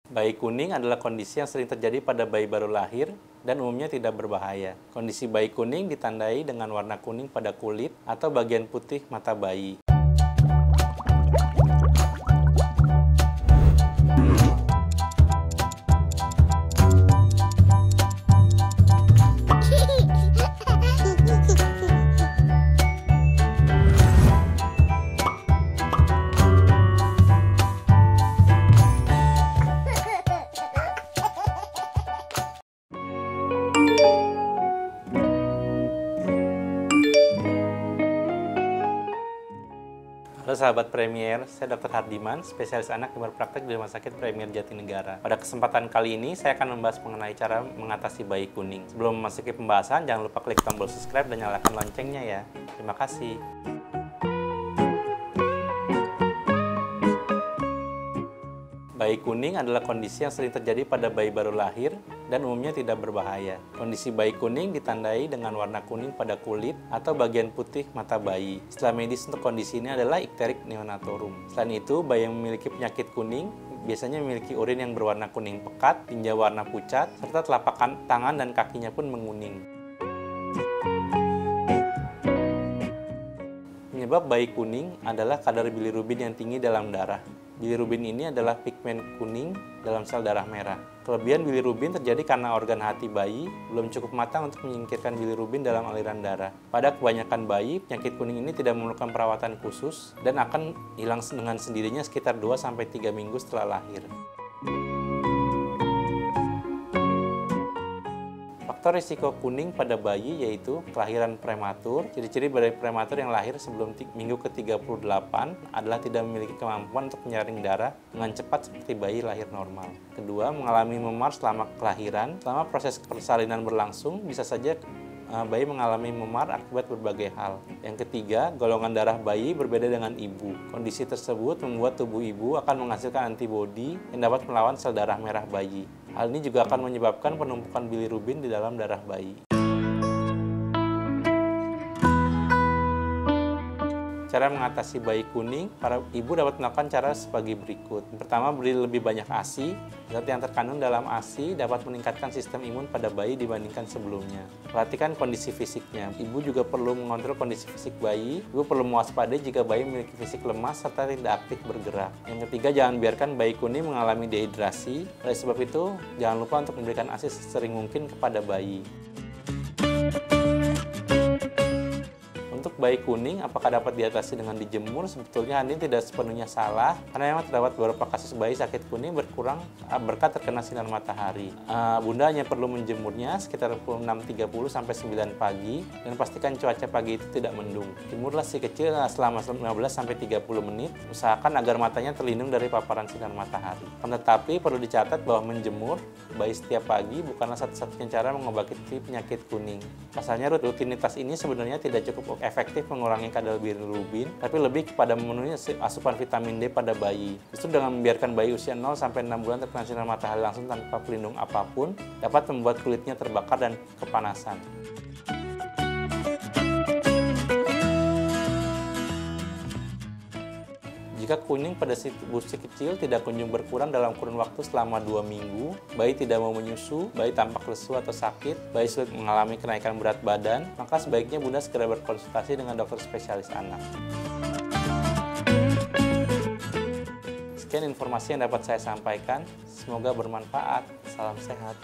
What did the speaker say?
Bayi kuning adalah kondisi yang sering terjadi pada bayi baru lahir dan umumnya tidak berbahaya. Kondisi bayi kuning ditandai dengan warna kuning pada kulit atau bagian putih mata bayi. Halo sahabat Premier, saya Dr. Hardiman, spesialis anak yang berpraktek di Rumah Sakit Premier Jatinegara. Pada kesempatan kali ini, saya akan membahas mengenai cara mengatasi bayi kuning. Sebelum memasuki pembahasan, jangan lupa klik tombol subscribe dan nyalakan loncengnya ya. Terima kasih. Bayi kuning adalah kondisi yang sering terjadi pada bayi baru lahir dan umumnya tidak berbahaya. Kondisi bayi kuning ditandai dengan warna kuning pada kulit atau bagian putih mata bayi. Istilah medis untuk kondisi ini adalah ikterik neonatorum. Selain itu, bayi yang memiliki penyakit kuning biasanya memiliki urin yang berwarna kuning pekat, tinja warna pucat, serta telapak tangan dan kakinya pun menguning. Penyebab bayi kuning adalah kadar bilirubin yang tinggi dalam darah. Bilirubin ini adalah pigmen kuning dalam sel darah merah. Kelebihan bilirubin terjadi karena organ hati bayi belum cukup matang untuk menyingkirkan bilirubin dalam aliran darah. Pada kebanyakan bayi, penyakit kuning ini tidak memerlukan perawatan khusus dan akan hilang dengan sendirinya sekitar 2-3 minggu setelah lahir. Faktor risiko kuning pada bayi yaitu kelahiran prematur. Ciri-ciri bayi prematur yang lahir sebelum minggu ke-38 adalah tidak memiliki kemampuan untuk menyaring darah dengan cepat seperti bayi lahir normal. Kedua, mengalami memar selama kelahiran. Selama proses persalinan berlangsung, bisa saja bayi mengalami memar akibat berbagai hal. Yang ketiga, golongan darah bayi berbeda dengan ibu. Kondisi tersebut membuat tubuh ibu akan menghasilkan antibodi yang dapat melawan sel darah merah bayi. Hal ini juga akan menyebabkan penumpukan bilirubin di dalam darah bayi. Cara mengatasi bayi kuning, para ibu dapat melakukan cara sebagai berikut. Pertama, beri lebih banyak ASI. Zat yang terkandung dalam ASI dapat meningkatkan sistem imun pada bayi dibandingkan sebelumnya. Perhatikan kondisi fisiknya. Ibu juga perlu mengontrol kondisi fisik bayi. Ibu perlu mewaspadai jika bayi memiliki fisik lemas serta tidak aktif bergerak. Yang ketiga, jangan biarkan bayi kuning mengalami dehidrasi. Oleh sebab itu, jangan lupa untuk memberikan ASI sesering mungkin kepada bayi. Untuk bayi kuning, apakah dapat diatasi dengan dijemur? Sebetulnya hal ini tidak sepenuhnya salah, karena memang terdapat beberapa kasus bayi sakit kuning berkurang berkat terkena sinar matahari. Bunda hanya perlu menjemurnya sekitar pukul 6.30 sampai 9 pagi, dan pastikan cuaca pagi itu tidak mendung. Jemurlah si kecil selama 15 sampai 30 menit, usahakan agar matanya terlindung dari paparan sinar matahari. Tetapi perlu dicatat bahwa menjemur bayi setiap pagi bukanlah satu-satunya cara mengobati penyakit kuning. Pasalnya rutinitas ini sebenarnya tidak cukup efektif mengurangi kadar bilirubin, tapi lebih kepada memenuhi asupan vitamin D pada bayi. Justru dengan membiarkan bayi usia 0-6 bulan terkena sinar matahari langsung tanpa pelindung apapun, dapat membuat kulitnya terbakar dan kepanasan. Jika kuning pada tubuh si kecil tidak kunjung berkurang dalam kurun waktu selama 2 minggu, bayi tidak mau menyusu, bayi tampak lesu atau sakit, bayi sulit mengalami kenaikan berat badan, maka sebaiknya Bunda segera berkonsultasi dengan dokter spesialis anak. Sekian informasi yang dapat saya sampaikan, semoga bermanfaat. Salam sehat.